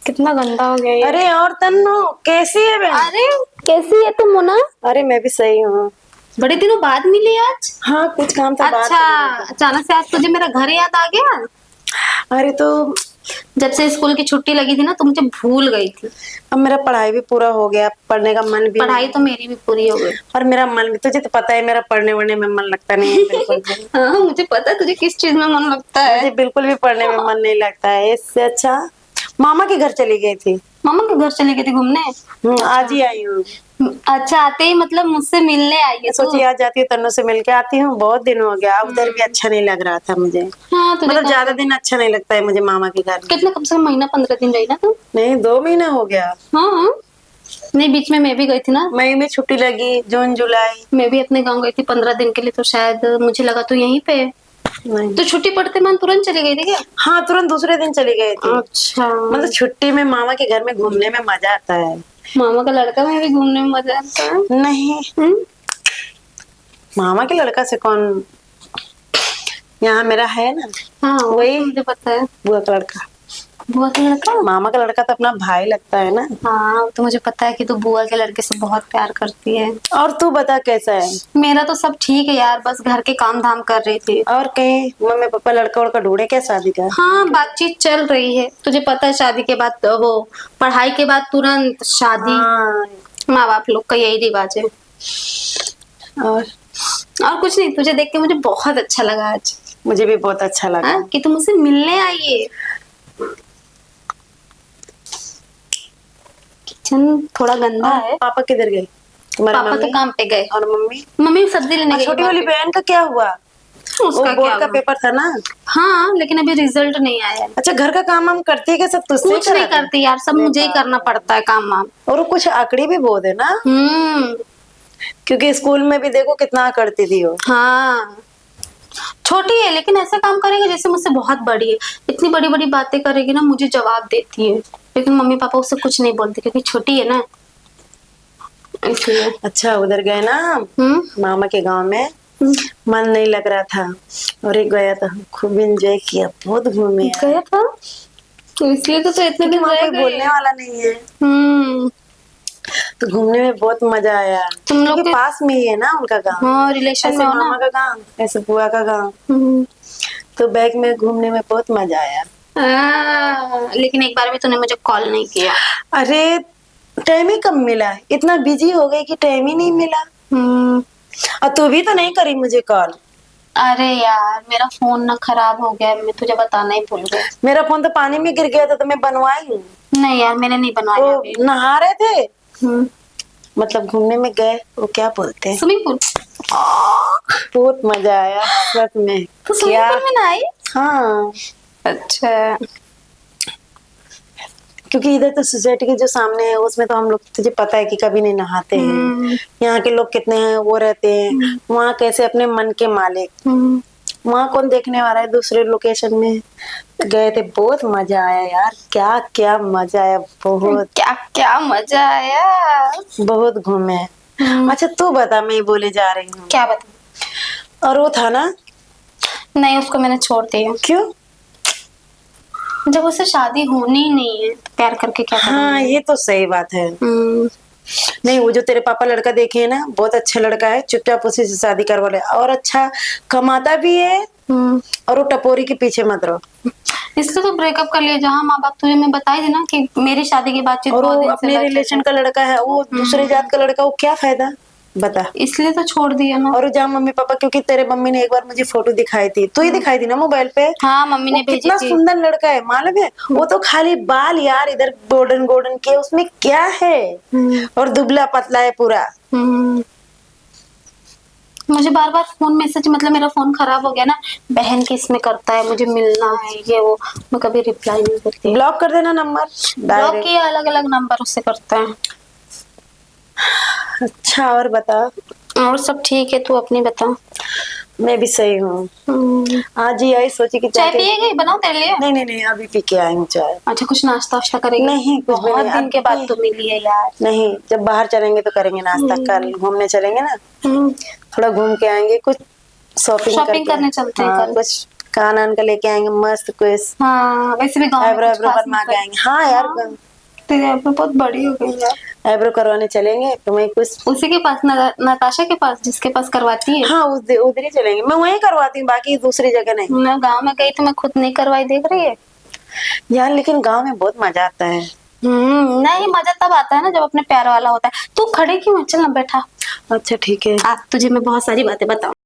कितना गंदा हो गया ये। अरे और तन्नो कैसी है बहन? अरे कैसी है तुम मोना? अरे मैं भी सही हूँ। बड़े दिनों बाद मिली आज। हाँ कुछ काम था बाहर अच्छा, चली गई अचानक से आज तुझे मेरा घर याद आ गया। थी। अरे तो जब से स्कूल की छुट्टी लगी थी ना, तो मुझे भूल गई थी। अब मेरा पढ़ाई भी पूरा हो गया, पढ़ने का मन भी पढ़ाई नहीं। तो मेरी भी पूरी हो गई। और मेरा मन भी, तुझे तो पता है मेरा पढ़ने वढ़ने में मन लगता नहीं है बिल्कुल भी। हाँ, मुझे पता है तुझे किस चीज में मन लगता मुझे है। बिल्कुल भी पढ़ने में मन नहीं लगता है। इससे अच्छा मामा के घर चली गई थी। मामा के घर चली गई थी घूमने। आज ही आई हूँ। अच्छा, आते ही मतलब मुझसे मिलने आई है मैं तू। सोची आज जाती हूँ, तन्नू से मिलके आती हूँ, बहुत दिन हो गया। उधर भी अच्छा नहीं लग रहा था मुझे। हाँ, तुझे मतलब ज्यादा दिन अच्छा नहीं लगता है मुझे मामा के घर में। कितना, कम से कम महीना 15 दिन रही ना तू। नहीं 2 महीना हो गया। हाँ हाँ। नहीं, बीच में मैं भी गई थी ना। मई में छुट्टी लगी, जून जुलाई। मैं भी अपने गांव गई थी 15 दिन के लिए, तो शायद मुझे लगा तू यहीं पे है। नहीं। तो छुट्टी पड़ते मन तुरंत चली गई थी क्या? हाँ तुरंत दूसरे दिन चली गई थी। अच्छा। मतलब छुट्टी में मामा के घर में घूमने में मजा आता है। मामा का लड़का में भी घूमने में मजा आता है। नहीं, हम्म? मामा के लड़का से कौन, यहाँ मेरा है ना हाँ, वही मुझे पता है। बुआ का लड़का। बुआ का लड़का। मामा का लड़का तो अपना भाई लगता है ना। हाँ, तो मुझे पता है कि तू बुआ के लड़के से बहुत प्यार करती है। और तू बता कैसा है? मेरा तो सब ठीक है यार, बस घर के काम धाम कर रही थी। और कहीं मम्मी पापा लड़का वड़का ढूंढे क्या शादी का? हाँ, बातचीत चल रही है। तुझे पता है शादी के बाद तो वो पढ़ाई के बाद तुरंत शादी। हाँ। माँ बाप लोग का यही रिवाज है। और और कुछ नहीं, तुझे देख के मुझे बहुत अच्छा लगा आज। मुझे भी बहुत अच्छा लगा। हाँ, कि तुम मुझसे मिलने आई है। किचन थोड़ा गंदा और है। पापा किधर गए तुम्हारे? पापा तो मम्मी काम पे गए। और मम्मी? मम्मी सब्जी लेने और गई छोटी वाली मार्केट। बहन का क्या हुआ? वो उसका क्या बोर्ड का हुआ? पेपर था ना। हाँ, लेकिन अभी रिजल्ट नहीं आया है। अच्छा घर का काम हम करती है क्या? सब तुझसे कुछ नहीं कराते हैं? करती यार, सब अरे मुझे ही बाप करना रे। पड़ता है काम वाम। और वो कुछ आकड़ी भी बहुत है ना, हम्म। क्योंकि स्कूल में भी देखो कितना करती थी वो। हाँ, छोटी है लेकिन ऐसा काम करेगी जैसे मुझसे बहुत बड़ी है। इतनी बड़ी बड़ी बातें करेगी ना, मुझे जवाब देती है। लेकिन मम्मी पापा उससे कुछ नहीं बोलते क्योंकि छोटी है ना, इसलिए। अच्छा उधर गए ना हम्म। मामा के गांव में, मन नहीं लग रहा था और एक गया था, खूब एंजॉय किया, बहुत घूमे यार। गया था तो इसलिए तो इतने क्योंकि दिन वहाँ रह कोई गए। बोलने वाला नहीं है, हम्म। तो घूमने में बहुत मजा आया। तुम लोग क्योंकि के पास में ही है ना उनका गांव। हाँ रिलेशन में ऐसे हो ना। मामा का गांव, ऐसे बुआ का गांव, हम्म। तो बैग में घूमने में बहुत मजा आया। लेकिन एक बार भी तूने मुझे कॉल नहीं किया। अरे टाइम ही कम मिला, इतना बिजी हो गई कि टाइम ही नहीं मिला। हम्म। और तू भी तो नहीं करी मुझे कॉल। अरे यार, मेरा फोन ना खराब हो गया, मैं तुझे बताना ही भूल गई। मेरा फोन तो पानी में गिर गया था तो मैं बनवाई हूँ। नहीं यार, मैंने नहीं बनवाया वो अभी। नहा रहे थे, हम्म। मतलब घूमने में गए, वो क्या बोलते हैं, स्विमिंग पूल। बहुत मजा आया सच में। तो स्विमिंग क्या? पूल में नहाई? हाँ, अच्छा। क्योंकि इधर तो सोसाइटी के जो सामने है उसमें तो हम लोग, तुझे पता है कि कभी नहीं नहाते हैं। यहाँ के लोग कितने हैं वो रहते हैं, वहाँ कैसे अपने मन के मालिक, वहाँ कौन देखने वाला है। दूसरे लोकेशन में गए थे, बहुत मजा आया यार, क्या क्या मजा आया, बहुत क्या क्या मजा आया। बहुत घूमे। अच्छा तू बता, मैं बोले जा रही हूँ। क्या बता? और वो था ना, नहीं, उसको मैंने छोड़ दिया। क्यों? जब उससे शादी होनी ही नहीं है तो प्यार करके क्या हाँ करूँगी? ये तो सही बात है। नहीं वो जो तेरे पापा लड़का देखे है ना, बहुत अच्छा लड़का है, चुपचाप उसी से शादी करवा ले, और अच्छा कमाता भी है, और वो टपोरी के पीछे मत रहो। इसलिए तो ब्रेकअप कर लिया। जहाँ माँ बाप, तुझे मैं बताई थी ना कि मेरी शादी की बातचीत और बहुत वो दिन से अपने बैठे रिलेशन थे। का लड़का है, वो दूसरे जात का लड़का, वो क्या फायदा बता। इसलिए तो छोड़ दिया ना। और जहाँ मम्मी पापा, क्योंकि तेरे मम्मी ने एक बार मुझे फोटो दिखाई थी, तू ही दिखाई थी ना मोबाइल पे। हाँ, मम्मी वो ने भेजी कितना थी। सुंदर लड़का है मालूम है, वो तो खाली बाल यार इधर गोल्डन गोल्डन के, उसमें क्या है, और दुबला पतला है पूरा। मुझे बार बार फोन मैसेज, मतलब मेरा फोन खराब हो गया ना, बहन की इसमें करता है, मुझे मिलना है ये वो, मैं कभी रिप्लाई नहीं करती। ब्लॉक कर देना नंबर ब्लॉक डायरेक्ट। किया, अलग अलग नंबर उससे करता है। अच्छा और बता। और सब ठीक है, तू अपनी बता। मैं भी सही हूँ। आज ही आई, सोची कि चाय जाके, पिएगी? बनाओ तेरे लिए। नहीं नहीं नहीं अभी पी के आई हूँ चाय। अच्छा, कुछ नाश्ता वाश्ता करेगी? नहीं कुछ भी बहुत नहीं दिन के बाद तो मिली है यार। नहीं, जब बाहर चलेंगे तो करेंगे नाश्ता, कल घूमने चलेंगे ना, थोड़ा घूम के आएंगे, कुछ शॉपिंग शॉपिंग करके। करने चलते हैं हाँ, कल। कुछ कान आन का लेके आएंगे मस्त कुछ, हाँ वैसे भी गाँव में आईब्रो कुछ आईब्रो खास बनवा नहीं के आएंगे। हाँ यार, हाँ, तेरी आईब्रो बहुत बड़ी हो गई यार। आईब्रो करवाने चलेंगे तो मैं कुछ, उसी के पास नताशा के पास जिसके पास करवाती है। हाँ उधर ही चलेंगे, मैं वहीं करवाती हूँ, बाकी दूसरी जगह नहीं। मैं गांव में गई तो मैं खुद नहीं करवाई, देख रही है। यार लेकिन गांव में बहुत मजा आता है। नहीं मजा तब आता है ना जब अपने प्यार वाला होता है। तू खड़े क्यों है, चल ना बैठा। अच्छा ठीक है। आज तुझे मैं बहुत सारी बातें बताऊं।